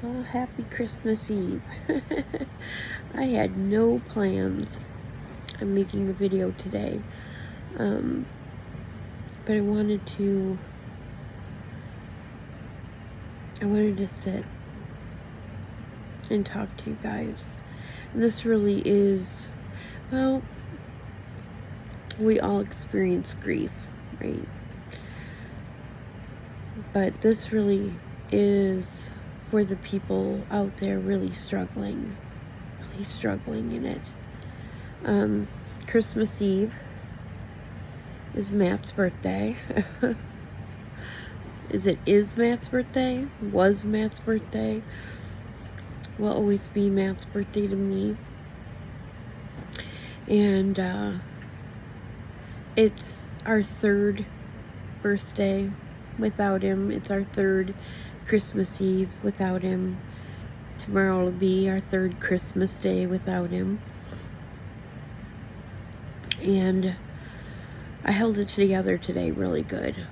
Happy Christmas Eve. I had no plans on making a video today, but I wanted to sit and talk to you guys. And this really is, well, we all experience grief, right? But this really is for the people out there really struggling in it. Christmas Eve is Matt's birthday. Is Matt's birthday? Was Matt's birthday? Will always be Matt's birthday to me. And it's our third birthday without him. It's our third Christmas Eve without him. Tomorrow will be our third Christmas Day without him. And I held it together today really good.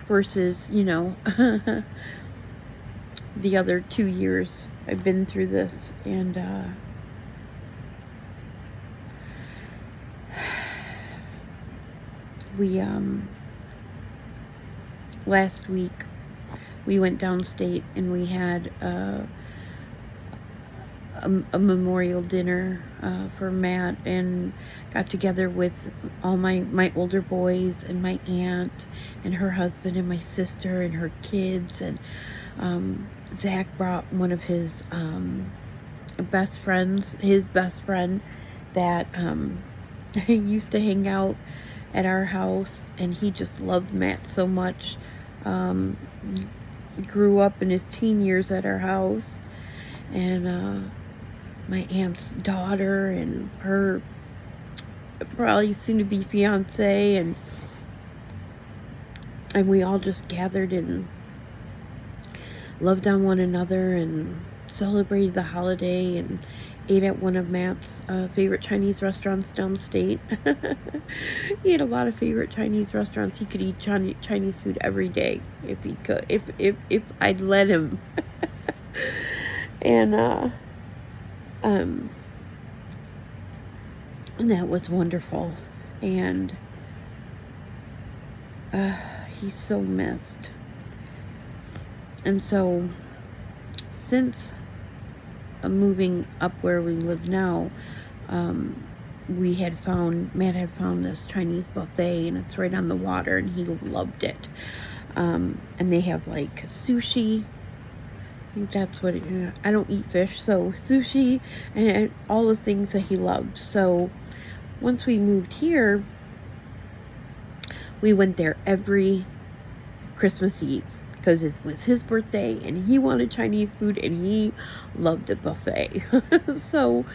Versus, the other 2 years I've been through this. And we last week we went downstate and we had a memorial dinner for Matt, and got together with all my older boys and my aunt and her husband and my sister and her kids, and Zach brought one of his best friends, his best friend that used to hang out at our house, and he just loved Matt so much. Grew up in his teen years at our house, and my aunt's daughter and her probably soon to be fiance, and we all just gathered and loved on one another and celebrated the holiday and ate at one of Matt's favorite Chinese restaurants downstate. He had a lot of favorite Chinese restaurants. He could eat Chinese food every day if he could, if I'd let him. And that was wonderful. And he's so missed. And so, since moving up where we live now, Matt had found this Chinese buffet, and it's right on the water, and he loved it. And they have like sushi. I think that's what I don't eat fish, so sushi and all the things that he loved. So once we moved here, we went there every Christmas Eve because it was his birthday and he wanted Chinese food and he loved the buffet. So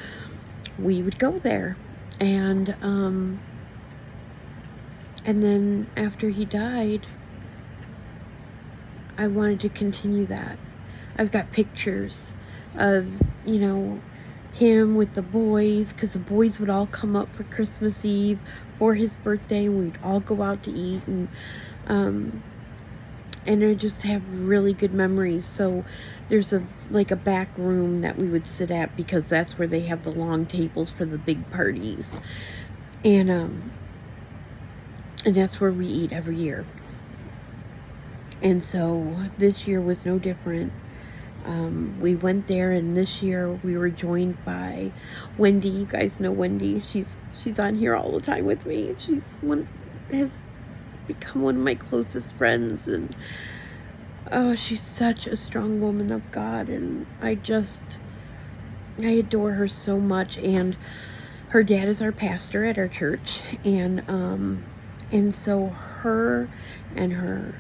we would go there, and then after he died, I wanted to continue that. I've got pictures of, him with the boys, because the boys would all come up for Christmas Eve for his birthday, and we'd all go out to eat, and I just have really good memories. So there's a back room that we would sit at, because that's where they have the long tables for the big parties, and that's where we eat every year. And so this year was no different. We went there, and this year we were joined by Wendy. You guys know Wendy. She's on here all the time with me. Has become one of my closest friends, and she's such a strong woman of God, and I adore her so much. And her dad is our pastor at our church, and so her and her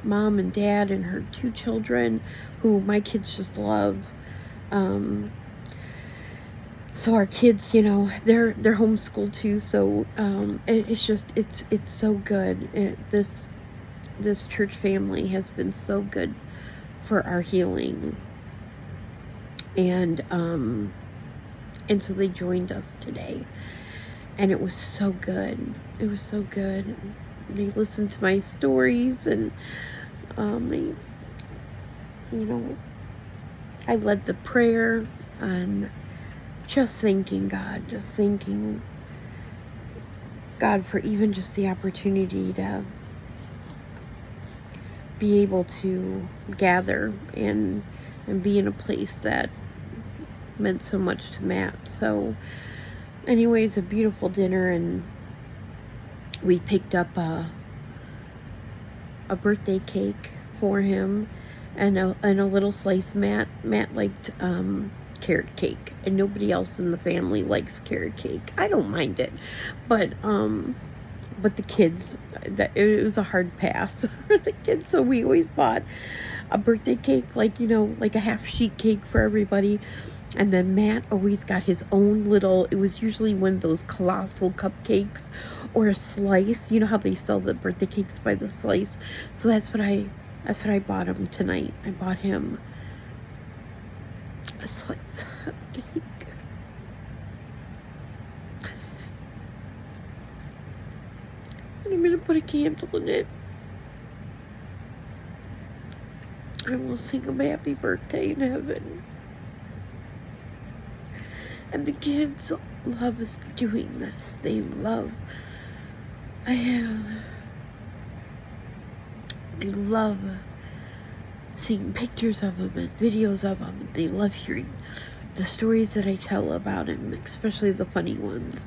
mom and dad and her 2 children, who my kids just love. So our kids, they're homeschooled too. So it's so good. This church family has been so good for our healing, and so they joined us today, and it was so good. It was so good. They listened to my stories, and they, I led the prayer, and just thanking God for even just the opportunity to be able to gather and be in a place that meant so much to Matt. So anyways, a beautiful dinner, and we picked up a birthday cake for him, and a little slice. Matt liked carrot cake, and nobody else in the family likes carrot cake. I don't mind it, but the kids, that it was a hard pass for the kids, so we always bought a birthday cake, like, like a half sheet cake for everybody. And then Matt always got his own little, it was usually one of those colossal cupcakes or a slice. You know how they sell the birthday cakes by the slice? So that's what I bought him tonight. I bought him a slice of cake. And I'm going to put a candle in it. I will sing him happy birthday in heaven. And the kids love doing this. They love, they love seeing pictures of him and videos of him. They love hearing the stories that I tell about him, especially the funny ones.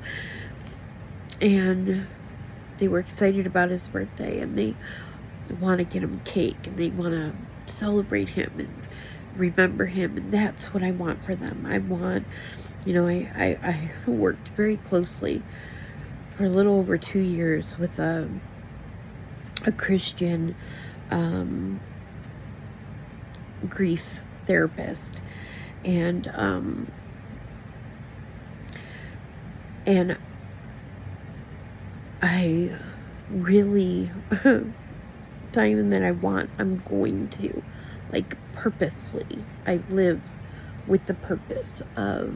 And they were excited about his birthday, and they want to get him cake, and they want to celebrate him and remember him. And that's what I want for them. I want, I worked very closely for a little over 2 years with a Christian grief therapist, and I really time that I'm going to, like, purposely, I live with the purpose of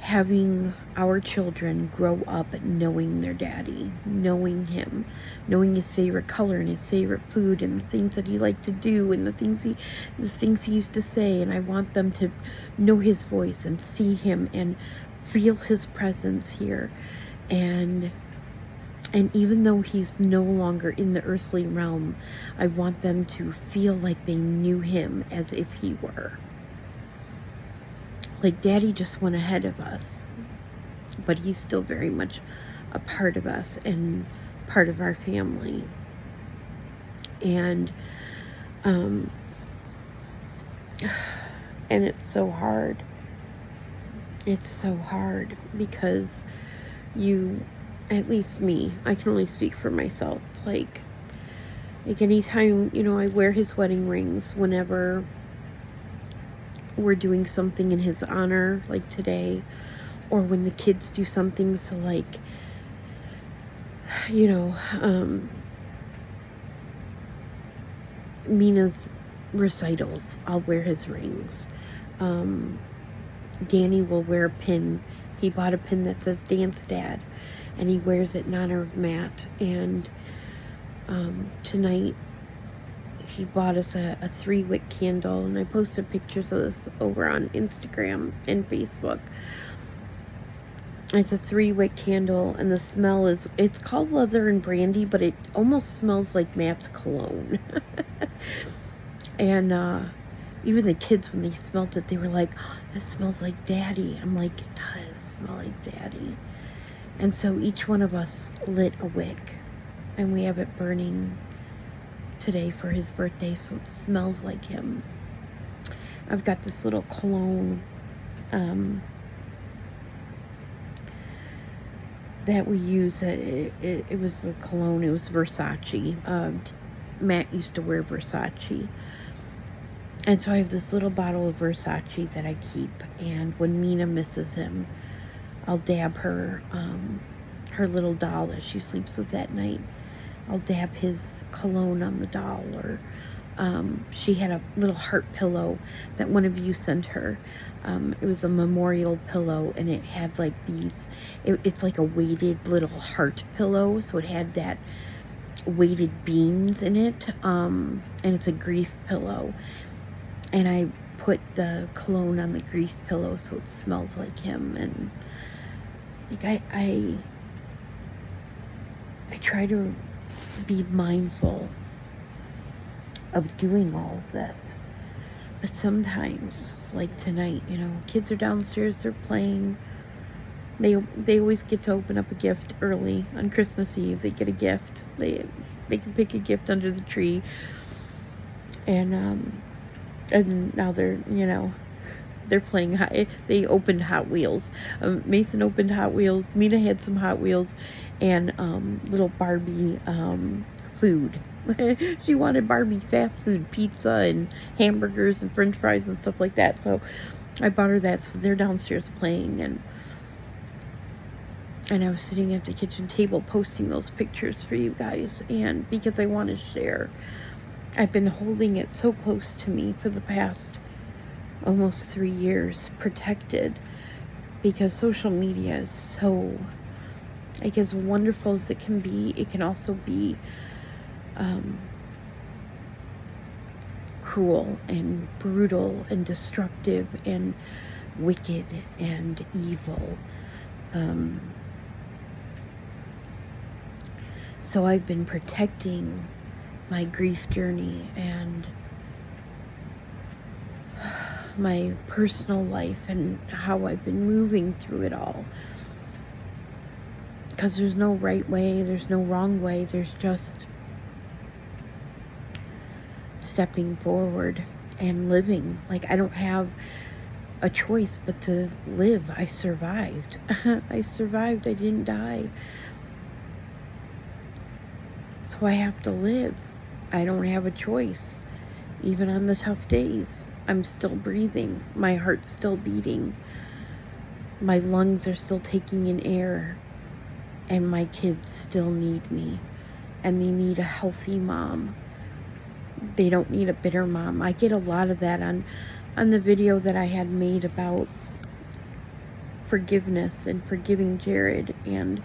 having our children grow up knowing their daddy, knowing him, knowing his favorite color and his favorite food and the things that he liked to do and the things he used to say. And I want them to know his voice and see him and feel his presence here. And even though he's no longer in the earthly realm, I want them to feel like they knew him as if he were. Like, Daddy just went ahead of us, but he's still very much a part of us and part of our family. And it's so hard. It's so hard because at least me, I can only speak for myself. Like anytime, I wear his wedding rings whenever we're doing something in his honor, like today, or when the kids do something. So, like, Mina's recitals, I'll wear his rings. Danny will wear a pin. He bought a pin that says Dance Dad, and he wears it in honor of Matt. And tonight he bought us a 3-wick candle, and I posted pictures of this over on Instagram and Facebook. It's a 3-wick candle, and the smell it's called Leather and Brandy, but it almost smells like Matt's cologne. And even the kids, when they smelled it, they were like, oh, this smells like Daddy. I'm like, it does smell like Daddy. And so each one of us lit a wick, and we have it burning today for his birthday, so it smells like him. I've got this little cologne that we use. It was the cologne. It was Versace. Matt used to wear Versace, and so I have this little bottle of Versace that I keep. And when Mina misses him, I'll dab her little doll that she sleeps with at night. I'll dab his cologne on the doll. Or she had a little heart pillow that one of you sent her. It was a memorial pillow, and it had like these, it's like a weighted little heart pillow, so it had that weighted beans in it, and it's a grief pillow. And I put the cologne on the grief pillow so it smells like him. And like I try to be mindful of doing all of this. But sometimes, like tonight, you know, kids are downstairs, they're playing. They always get to open up a gift early on Christmas Eve. They get a gift. They can pick a gift under the tree. And now they're playing they opened Hot Wheels. Mason opened Hot Wheels. Mina had some Hot Wheels and little Barbie food. She wanted Barbie fast food, pizza and hamburgers and french fries and stuff like that. So I bought her that. So they're downstairs playing, and I was sitting at the kitchen table posting those pictures for you guys, and because I want to share. I've been holding it so close to me for the past almost 3 years, protected, because social media is so, I guess, wonderful as it can be. It can also be cruel and brutal and destructive and wicked and evil. So I've been protecting my grief journey and my personal life and how I've been moving through it all. Because there's no right way, there's no wrong way, there's just stepping forward and living. Like, I don't have a choice but to live. I survived. I survived. I didn't die. So I have to live. I don't have a choice. Even on the tough days, I'm still breathing. My heart's still beating. My lungs are still taking in air. And my kids still need me. And they need a healthy mom. They don't need a bitter mom. I get a lot of that on the video that I had made about forgiveness and forgiving Jared and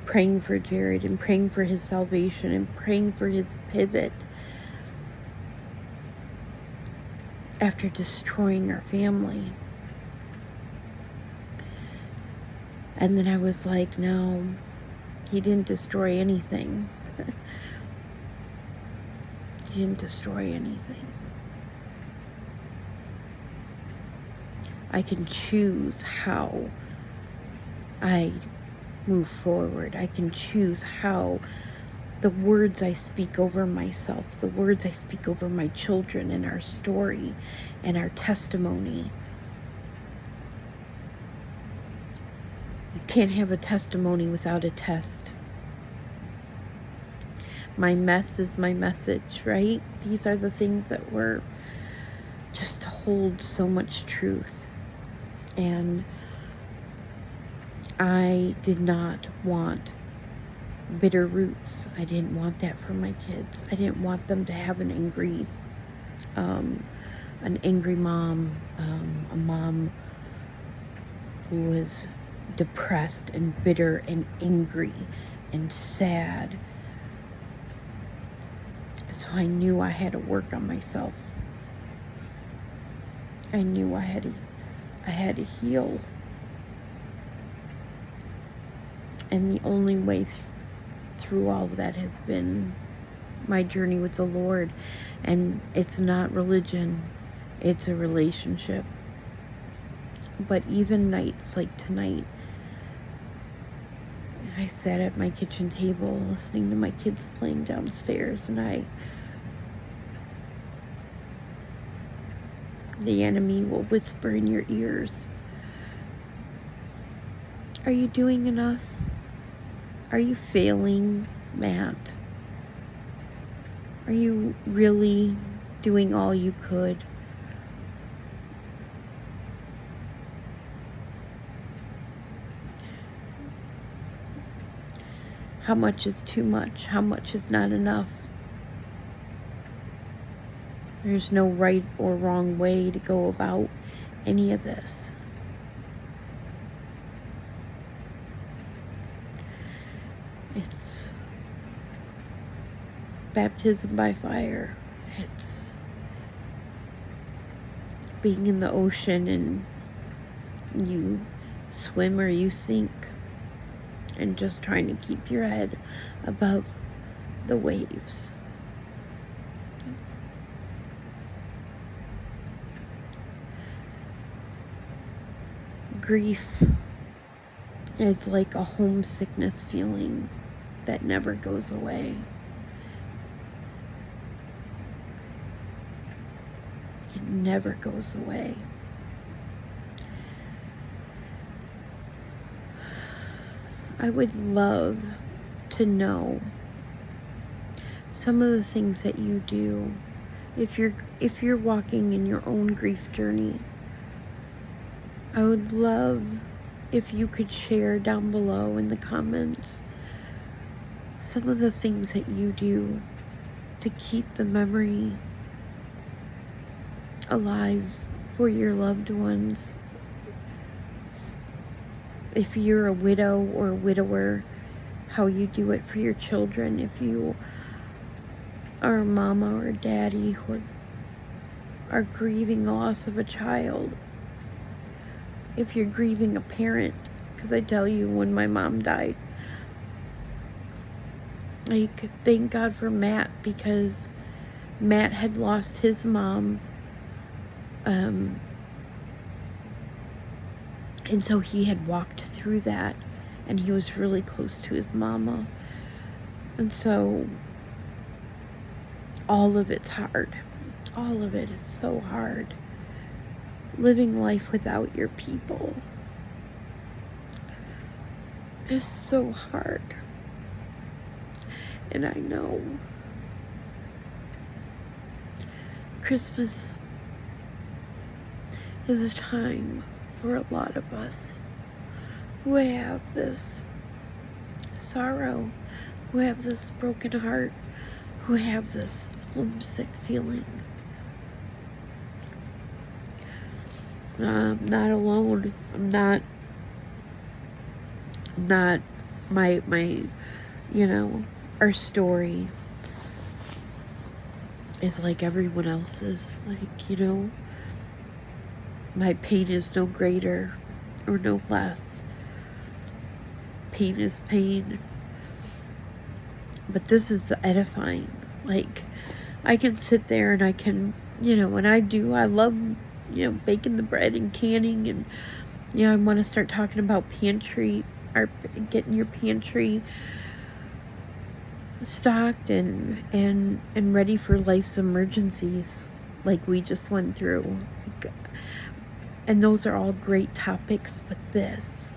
praying for Jared and praying for his salvation and praying for his pivot after destroying our family. And then I was like, no, he didn't destroy anything. He didn't destroy anything. I can choose how I move forward. I can choose how the words I speak over myself, the words I speak over my children and our story and our testimony. You can't have a testimony without a test. My mess is my message, right? These are the things that were just hold so much truth. And I did not want bitter roots. I didn't want that for my kids. I didn't want them to have an angry mom, a mom who was depressed and bitter and angry and sad. So I knew I had to work on myself. I knew I had to heal. And the only way through all of that has been my journey with the Lord. And it's not religion, it's a relationship. But even nights like tonight, I sat at my kitchen table listening to my kids playing downstairs, and the enemy will whisper in your ears, "Are you doing enough? Are you failing, Matt? Are you really doing all you could?" How much is too much? How much is not enough? There's no right or wrong way to go about any of this. It's baptism by fire. It's being in the ocean and you swim or you sink, and just trying to keep your head above the waves. Grief is like a homesickness feeling that never goes away. It never goes away. I would love to know some of the things that you do if you're walking in your own grief journey. I would love if you could share down below in the comments some of the things that you do to keep the memory alive for your loved ones. If you're a widow or a widower, how you do it for your children. If you are a mama or a daddy who are grieving the loss of a child. If you're grieving a parent, because I tell you, when my mom died, I could thank God for Matt, because Matt had lost his mom, and so he had walked through that, and he was really close to his mama, and so all of it's hard. All of it is so hard. Living life without your people is so hard. And I know Christmas is a time for a lot of us who have this sorrow, who have this broken heart, who have this homesick feeling. I'm not alone. I'm not my our story is like everyone else's. Like, my pain is no greater or no less. Pain is pain. But this is the edifying. Like, I can sit there and I can, and I love, baking the bread and canning, and, I want to start talking about pantry, or getting your pantry stocked and ready for life's emergencies like we just went through. And those are all great topics, but this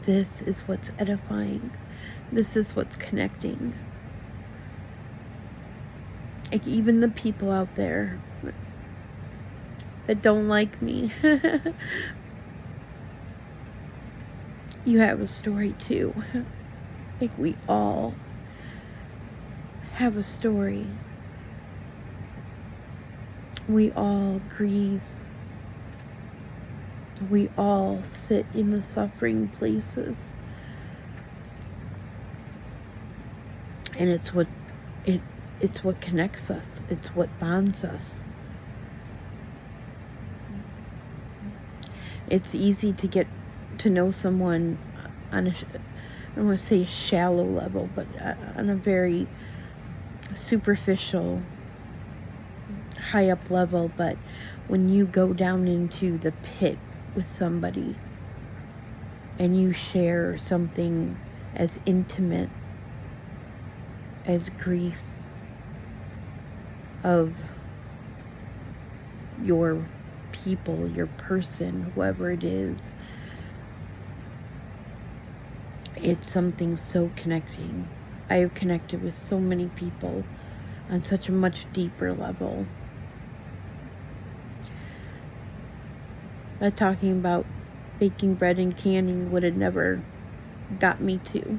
is what's edifying. This is what's connecting. Like, even the people out there that don't like me, you have a story too. Like, we all have a story. We all grieve. We all sit in the suffering places. And it's what connects us. It's what bonds us. It's easy to get to know someone on I don't want to say a shallow level, but on a very superficial, high up level. But when you go down into the pit with somebody and you share something as intimate as grief of your people, your person, whoever it is, it's something so connecting. I have connected with so many people on such a much deeper level. But talking about baking bread and canning would have never got me to.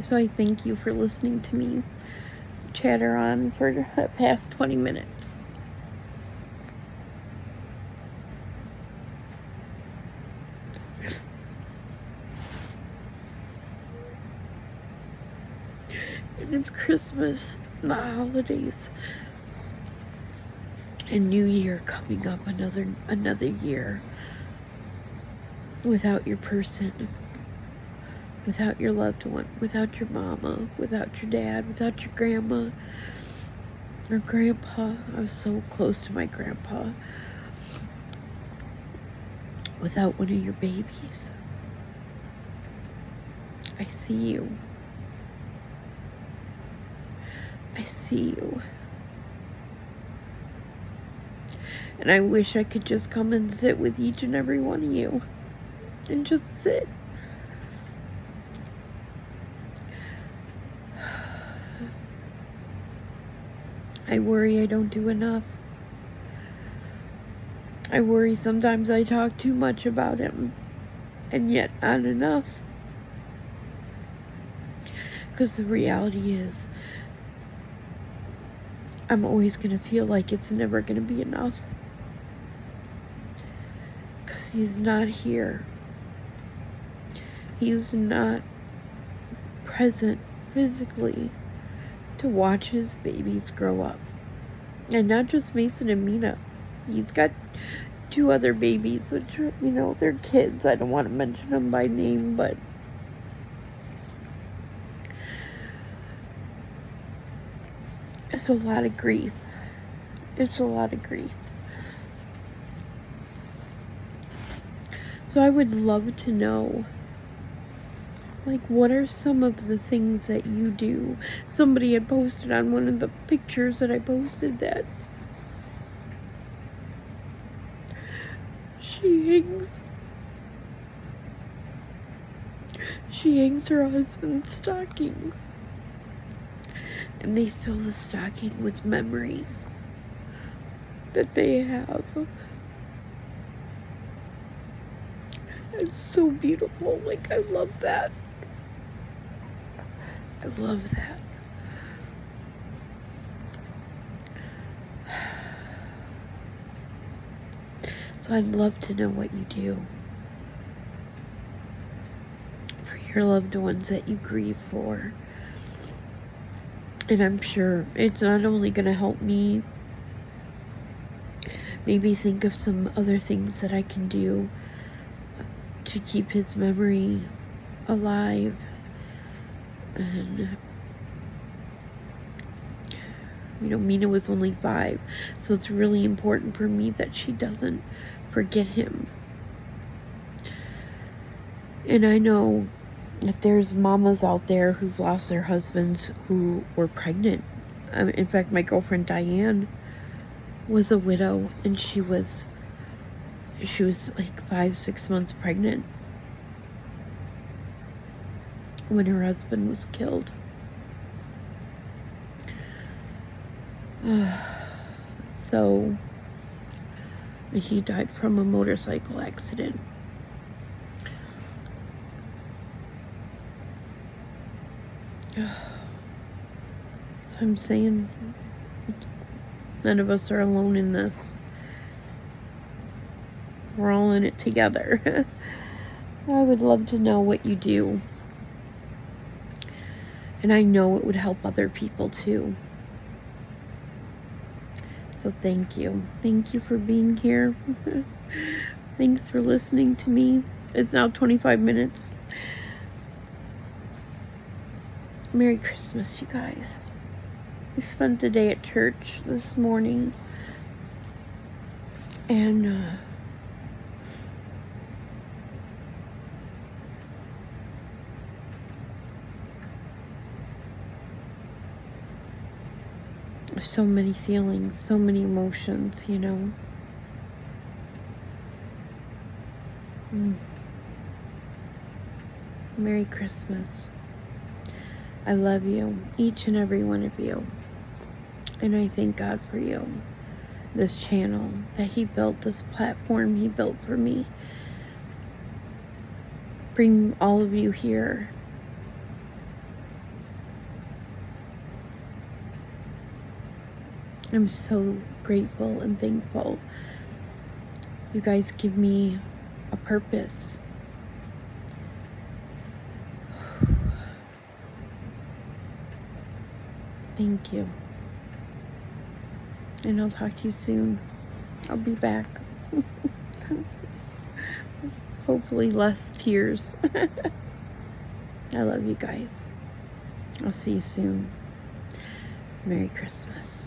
So I thank you for listening to me chatter on for the past 20 minutes. And if Christmas the holidays and New Year coming up, another year without your person, without your loved one, without your mama, without your dad, without your grandma or grandpa. I was so close to my grandpa. Without one of your babies. I see you. I see you. And I wish I could just come and sit with each and every one of you. And just sit. I worry I don't do enough. I worry sometimes I talk too much about him. And yet not enough. Because the reality is, I'm always going to feel like it's never going to be enough. Because he's not here. He was not present physically to watch his babies grow up. And not just Mason and Mina. He's got 2 other babies, which are, they're kids. I don't want to mention them by name, but it's a lot of grief. It's a lot of grief. So I would love to know, what are some of the things that you do? Somebody had posted on one of the pictures that I posted that she hangs her husband's stocking. And they fill the stocking with memories that they have. It's so beautiful. I love that. I love that. So I'd love to know what you do for your loved ones that you grieve for. And I'm sure it's not only going to help me maybe think of some other things that I can do to keep his memory alive. And, Mina was only 5, so it's really important for me that she doesn't forget him. And I know that there's mamas out there who've lost their husbands who were pregnant. In fact, my girlfriend Diane was a widow, and she was 5-6 months pregnant when her husband was killed. So he died from a motorcycle accident. So I'm saying none of us are alone in this. We're all in it together. I would love to know what you do. And I know it would help other people too. So thank you. Thank you for being here. Thanks for listening to me. It's now 25 minutes. Merry Christmas, you guys. We spent the day at church this morning. And so many feelings, so many emotions, Merry Christmas. I love you, each and every one of you. And I thank God for you. This channel that He built, this platform He built for me. Bring all of you here. I'm so grateful and thankful. You guys give me a purpose. Thank you. And I'll talk to you soon. I'll be back. Hopefully less tears. I love you guys. I'll see you soon. Merry Christmas.